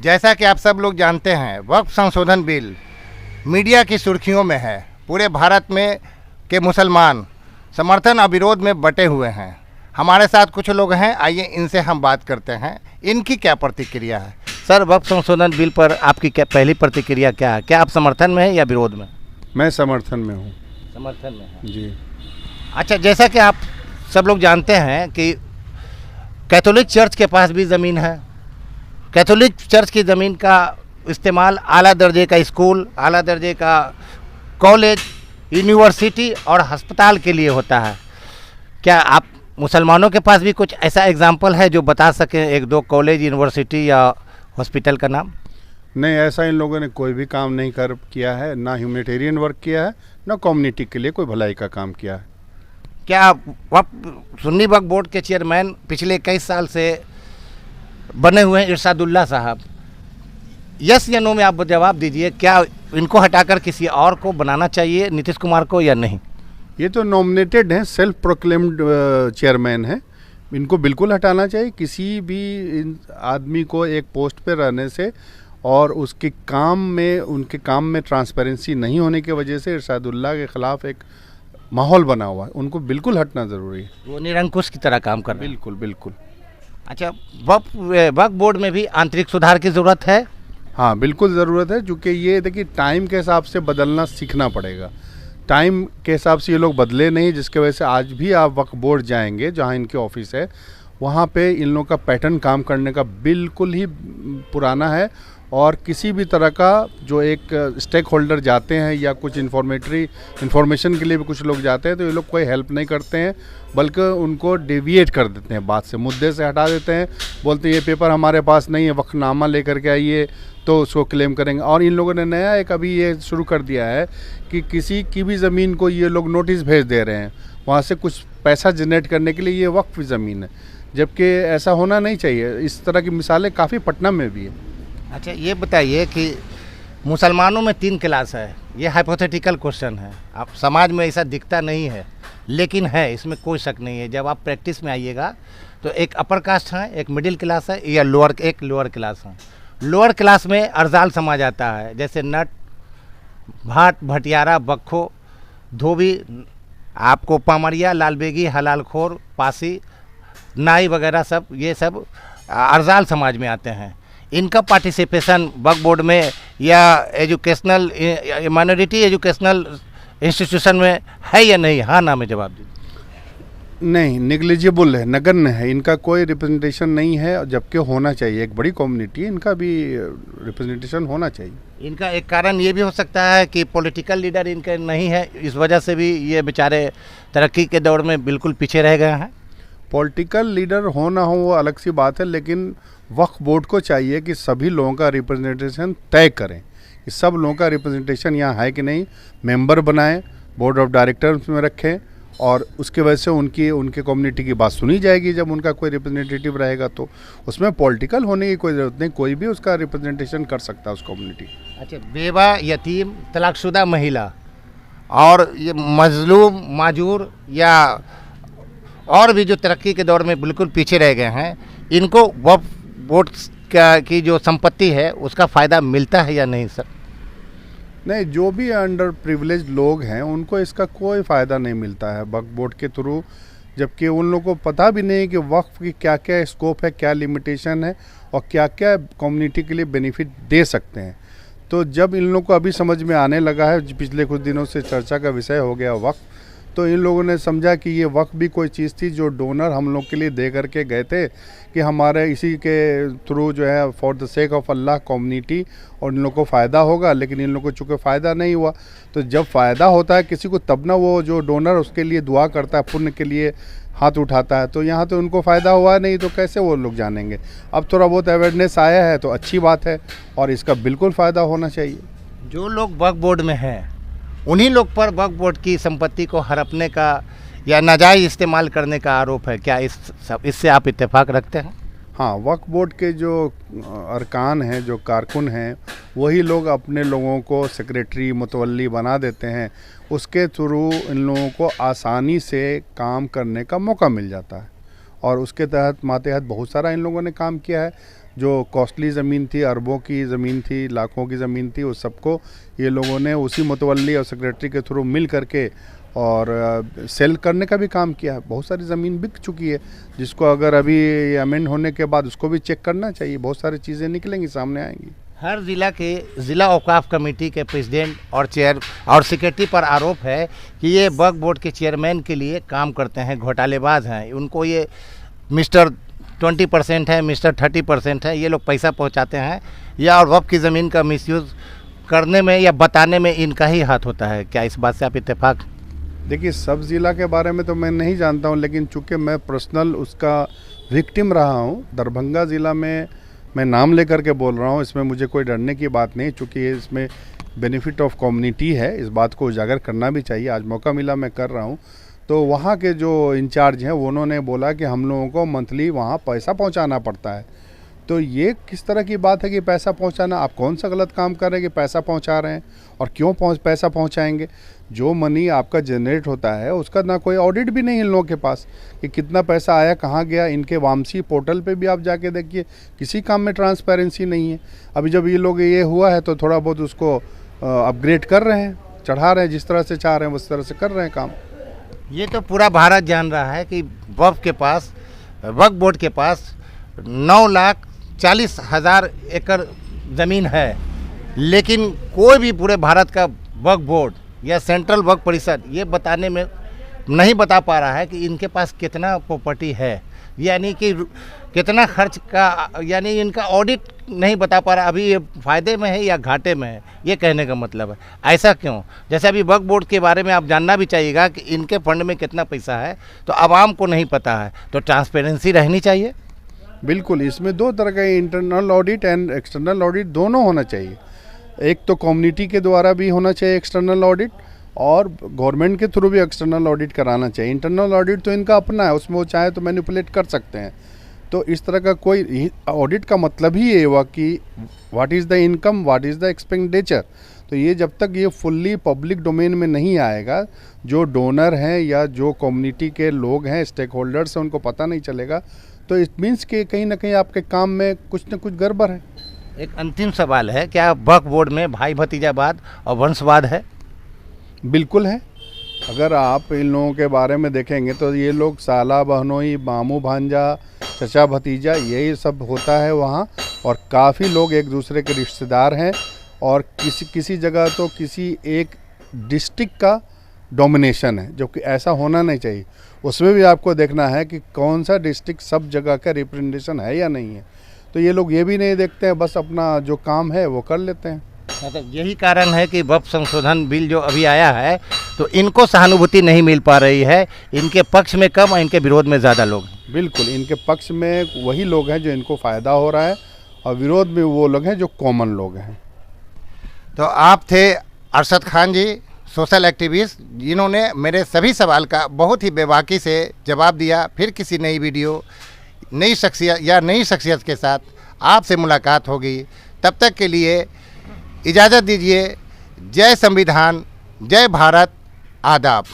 जैसा कि आप सब लोग जानते हैं, वक्फ संशोधन बिल मीडिया की सुर्खियों में है। पूरे भारत में के मुसलमान समर्थन और विरोध में बटे हुए हैं। हमारे साथ कुछ लोग हैं, आइए इनसे हम बात करते हैं, इनकी क्या प्रतिक्रिया है। सर, वक्फ संशोधन बिल पर आपकी क्या पहली प्रतिक्रिया क्या है? क्या आप समर्थन में हैं या विरोध में? मैं समर्थन में हूँ। समर्थन में हैं जी। अच्छा, जैसा कि आप सब लोग जानते हैं कि कैथोलिक चर्च के पास भी ज़मीन है। कैथोलिक चर्च की ज़मीन का इस्तेमाल आला दर्जे का स्कूल, आला दर्जे का कॉलेज, यूनिवर्सिटी और अस्पताल के लिए होता है। क्या आप मुसलमानों के पास भी कुछ ऐसा एग्जाम्पल है जो बता सकें, एक दो कॉलेज, यूनिवर्सिटी या हॉस्पिटल का नाम? नहीं, ऐसा इन लोगों ने कोई भी काम नहीं किया है, ना ह्यूमैनिटेरियन वर्क किया है, ना कम्युनिटी के लिए कोई भलाई का काम किया है। क्या सुन्नी वक्फ बोर्ड के चेयरमैन पिछले कई साल से बने हुए हैं इरशादुल्लाह साहब, यस या नो में आप जवाब दीजिए, क्या इनको हटाकर किसी और को बनाना चाहिए, नीतीश कुमार को, या नहीं? ये तो नॉमिनेटेड हैं, सेल्फ प्रोक्लेम्ड चेयरमैन हैं, इनको बिल्कुल हटाना चाहिए। किसी भी आदमी को एक पोस्ट पे रहने से और उसके उनके काम में ट्रांसपेरेंसी नहीं होने की वजह से इरशादुल्लाह के ख़िलाफ़ एक माहौल बना हुआ है, उनको बिल्कुल हटना ज़रूरी है। वो निरंकुश की तरह काम कर रहे हैं। बिल्कुल बिल्कुल। अच्छा, वक्फ बोर्ड में भी आंतरिक सुधार की ज़रूरत है? हाँ, बिल्कुल ज़रूरत है, क्योंकि ये देखिए टाइम के हिसाब से बदलना सीखना पड़ेगा। टाइम के हिसाब से ये लोग बदले नहीं, जिसकी वजह से आज भी आप वक्फ बोर्ड जाएंगे जहाँ इनके ऑफिस है, वहाँ पे इन लोगों का पैटर्न काम करने का बिल्कुल ही पुराना है। और किसी भी तरह का जो एक स्टेक होल्डर जाते हैं या कुछ इन्फॉर्मेशन के लिए भी कुछ लोग जाते हैं, तो ये लोग कोई हेल्प नहीं करते हैं, बल्कि उनको डेविएट कर देते हैं, बात से, मुद्दे से हटा देते हैं। बोलते हैं ये पेपर हमारे पास नहीं है, वक्फनामा लेकर के आइए तो उसको क्लेम करेंगे। और इन लोगों ने नया एक अभी ये शुरू कर दिया है कि किसी की भी ज़मीन को ये लोग नोटिस भेज दे रहे हैं, वहाँ से कुछ पैसा जनरेट करने के लिए। ये वक्फ ज़मीन है, जबकि ऐसा होना नहीं चाहिए। इस तरह की मिसालें काफ़ी पटना में भी है। अच्छा, ये बताइए कि मुसलमानों में 3 क्लास है, ये हाइपोथेटिकल क्वेश्चन है, आप समाज में ऐसा दिखता नहीं है, लेकिन है, इसमें कोई शक नहीं है। जब आप प्रैक्टिस में आइएगा तो एक अपर कास्ट है, एक मिडिल क्लास है, या एक लोअर क्लास है। लोअर क्लास में अर्जाल समाज आता है, जैसे नट, भाट, भटियारा, बख्खो, धोबी, आपको पामरिया, लालबेगी, हलालखोर, पासी, नाई वगैरह सब, ये सब अर्जाल समाज में आते हैं। इनका पार्टिसिपेशन वक्फ बोर्ड में या एजुकेशनल माइनॉरिटी एजुकेशनल इंस्टीट्यूशन में है या नहीं? हाँ ना में जवाब दीजिए। नहीं, निग्लिजिबल है, नगण्य है, इनका कोई रिप्रेजेंटेशन नहीं है, जबकि होना चाहिए। एक बड़ी कम्युनिटी है, इनका भी रिप्रेजेंटेशन होना चाहिए। इनका एक कारण ये भी हो सकता है कि पॉलिटिकल लीडर इनके नहीं है, इस वजह से भी ये बेचारे तरक्की के दौर में बिल्कुल पीछे रह गए हैं। पॉलिटिकल लीडर हो ना हो वो अलग सी बात है, लेकिन वक्फ बोर्ड को चाहिए कि सभी लोगों का रिप्रेजेंटेशन तय करें कि सब लोगों का रिप्रेजेंटेशन यहाँ है कि नहीं, मेंबर बनाएं, बोर्ड ऑफ डायरेक्टर्स में रखें, और उसके वजह से उनके कम्युनिटी की बात सुनी जाएगी। जब उनका कोई रिप्रेजेंटेटिव रहेगा तो उसमें पॉलिटिकल होने की कोई ज़रूरत नहीं, कोई भी उसका रिप्रेजेंटेशन कर सकता है उस कम्युनिटी। अच्छा, बेवा, यतीम, तलाकशुदा महिला और ये मजलूम, माजूर या और भी जो तरक्की के दौर में बिल्कुल पीछे रह गए हैं, इनको वक्फ बोर्ड की जो संपत्ति है उसका फ़ायदा मिलता है या नहीं? सर, नहीं, जो भी अंडर प्रिविलेज लोग हैं उनको इसका कोई फ़ायदा नहीं मिलता है वक्फ बोर्ड के थ्रू, जबकि उन लोगों को पता भी नहीं कि वक्फ की क्या क्या स्कोप है, क्या लिमिटेशन है और क्या क्या कम्युनिटी के लिए बेनिफिट दे सकते हैं। तो जब इन लोगों को अभी समझ में आने लगा है, पिछले कुछ दिनों से चर्चा का विषय हो गया वक्फ, तो इन लोगों ने समझा कि ये वक्फ भी कोई चीज़ थी जो डोनर हम लोग के लिए दे करके गए थे, कि हमारे इसी के थ्रू जो है for the sake of Allah community और इन लोगों को फ़ायदा होगा। लेकिन इन लोगों को चूँकि फ़ायदा नहीं हुआ, तो जब फ़ायदा होता है किसी को तब ना वो जो डोनर उसके लिए दुआ करता है, पुण्य के लिए हाथ उठाता है। तो यहाँ तो उनको फ़ायदा हुआ नहीं, तो कैसे वो लोग जानेंगे? अब थोड़ा बहुत अवेयरनेस आया है तो अच्छी बात है, और इसका बिल्कुल फ़ायदा होना चाहिए। जो लोग वक्फ बोर्ड में हैं उन्हीं लोग पर वक्फ बोर्ड की संपत्ति को हड़पने का या नाजायज़ इस्तेमाल करने का आरोप है, क्या इससे आप इत्तेफाक रखते हैं? हाँ, वक्फ बोर्ड के जो अरकान हैं, जो कारकुन हैं, वही लोग अपने लोगों को सेक्रेटरी, मुतवल्ली बना देते हैं। उसके थ्रू इन लोगों को आसानी से काम करने का मौका मिल जाता है, और उसके तहत मातहत बहुत सारा इन लोगों ने काम किया है। जो कॉस्टली ज़मीन थी, अरबों की ज़मीन थी, लाखों की ज़मीन थी, उस सबको ये लोगों ने उसी मुतवल्ली और सेक्रेटरी के थ्रू मिल करके और सेल करने का भी काम किया है। बहुत सारी ज़मीन बिक चुकी है, जिसको अगर अभी अमेंड होने के बाद उसको भी चेक करना चाहिए। बहुत सारी चीज़ें निकलेंगी, सामने आएंगी। हर ज़िला के ज़िला औकाफ कमेटी के प्रेसिडेंट और चेयर और सेक्रेटरी पर आरोप है कि ये वक्फ बोर्ड के चेयरमैन के लिए काम करते हैं, घोटालेबाज हैं। उनको ये मिस्टर 20% है, मिस्टर 30% है, ये लोग पैसा पहुंचाते हैं, या और वक्फ की ज़मीन का मिसयूज़ करने में या बताने में इनका ही हाथ होता है। क्या इस बात से आप इत्तेफाक? देखिए, सब ज़िला के बारे में तो मैं नहीं जानता हूँ, लेकिन चूँकि मैं पर्सनल उसका विक्टिम रहा हूँ, दरभंगा ज़िला में मैं नाम लेकर के बोल रहा हूँ, इसमें मुझे कोई डरने की बात नहीं, चूँकि इसमें बेनिफिट ऑफ कम्युनिटी है, इस बात को उजागर करना भी चाहिए। आज मौका मिला, मैं कर रहा हूँ। तो वहाँ के जो इंचार्ज हैं उन्होंने बोला कि हम लोगों को मंथली वहाँ पैसा पहुँचाना पड़ता है। तो ये किस तरह की बात है कि पैसा पहुंचाना? आप कौन सा गलत काम कर रहे हैं कि पैसा पहुंचा रहे हैं? और क्यों पैसा पहुंचाएंगे? जो मनी आपका जनरेट होता है उसका ना कोई ऑडिट भी नहीं इन लोगों के पास कि कितना पैसा आया, कहाँ गया। इनके वामसी पोर्टल पे भी आप जाके देखिए, किसी काम में ट्रांसपेरेंसी नहीं है। अभी जब ये लोग ये हुआ है तो थोड़ा बहुत उसको अपग्रेड कर रहे हैं, चढ़ा रहे हैं, जिस तरह से चाह रहे हैं उस तरह से कर रहे हैं काम। ये तो पूरा भारत जान रहा है कि वक्फ बोर्ड के पास 9,40,000 एकड़ ज़मीन है, लेकिन कोई भी पूरे भारत का वक्फ बोर्ड या सेंट्रल वक्फ परिषद ये बताने में नहीं बता पा रहा है कि इनके पास कितना प्रॉपर्टी है, यानी कि कितना खर्च का, यानी इनका ऑडिट नहीं बता पा रहा अभी ये फ़ायदे में है या घाटे में है। ये कहने का मतलब है। ऐसा क्यों? जैसे अभी वक्फ बोर्ड के बारे में आप जानना भी चाहिएगा कि इनके फंड में कितना पैसा है, तो आवाम को नहीं पता है, तो ट्रांसपेरेंसी रहनी चाहिए। बिल्कुल, इसमें दो तरह का internal audit and external audit दोनों होना चाहिए। एक तो कम्युनिटी के द्वारा भी होना चाहिए एक्सटर्नल ऑडिट, और गवर्नमेंट के थ्रू भी एक्सटर्नल ऑडिट कराना चाहिए। इंटरनल ऑडिट तो इनका अपना है, उसमें वो चाहे तो मैनिपुलेट कर सकते हैं। तो इस तरह का कोई ऑडिट का मतलब ही ये हुआ कि what is the income, what is the expenditure. तो ये जब तक ये फुल्ली पब्लिक डोमेन में नहीं आएगा, जो डोनर हैं या जो कम्युनिटी के लोग हैं, स्टेक होल्डर्स हैं, उनको पता नहीं चलेगा, तो इट मीन्स कि कहीं ना कहीं आपके काम में कुछ न कुछ गड़बड़ है। एक अंतिम सवाल है, क्या वक्फ बोर्ड में भाई भतीजावाद और वंशवाद है? बिल्कुल है। अगर आप इन लोगों के बारे में देखेंगे तो ये लोग साला बहनोई, मामू भांजा, चचा भतीजा, यही सब होता है वहाँ। और काफ़ी लोग एक दूसरे के रिश्तेदार हैं, और किसी जगह तो किसी एक डिस्ट्रिक्ट का डोमिनेशन है, जो कि ऐसा होना नहीं चाहिए। उसमें भी आपको देखना है कि कौन सा डिस्ट्रिक्ट सब जगह का रिप्रेजेंटेशन है या नहीं है। तो ये लोग ये भी नहीं देखते हैं, बस अपना जो काम है वो कर लेते हैं। मतलब यही कारण है कि वक्फ संशोधन बिल जो अभी आया है, तो इनको सहानुभूति नहीं मिल पा रही है। इनके पक्ष में कम और इनके विरोध में ज़्यादा लोग। बिल्कुल, इनके पक्ष में वही लोग हैं जो इनको फ़ायदा हो रहा है, और विरोध में वो लोग हैं जो कॉमन लोग हैं। तो आप थे अरशद खान जी, सोशल एक्टिविस्ट, जिन्होंने मेरे सभी सवाल का बहुत ही बेबाकी से जवाब दिया। फिर किसी नई वीडियो, नई शख्सियत के साथ आपसे मुलाकात होगी। तब तक के लिए इजाज़त दीजिए। जय संविधान, जय भारत, आदाब।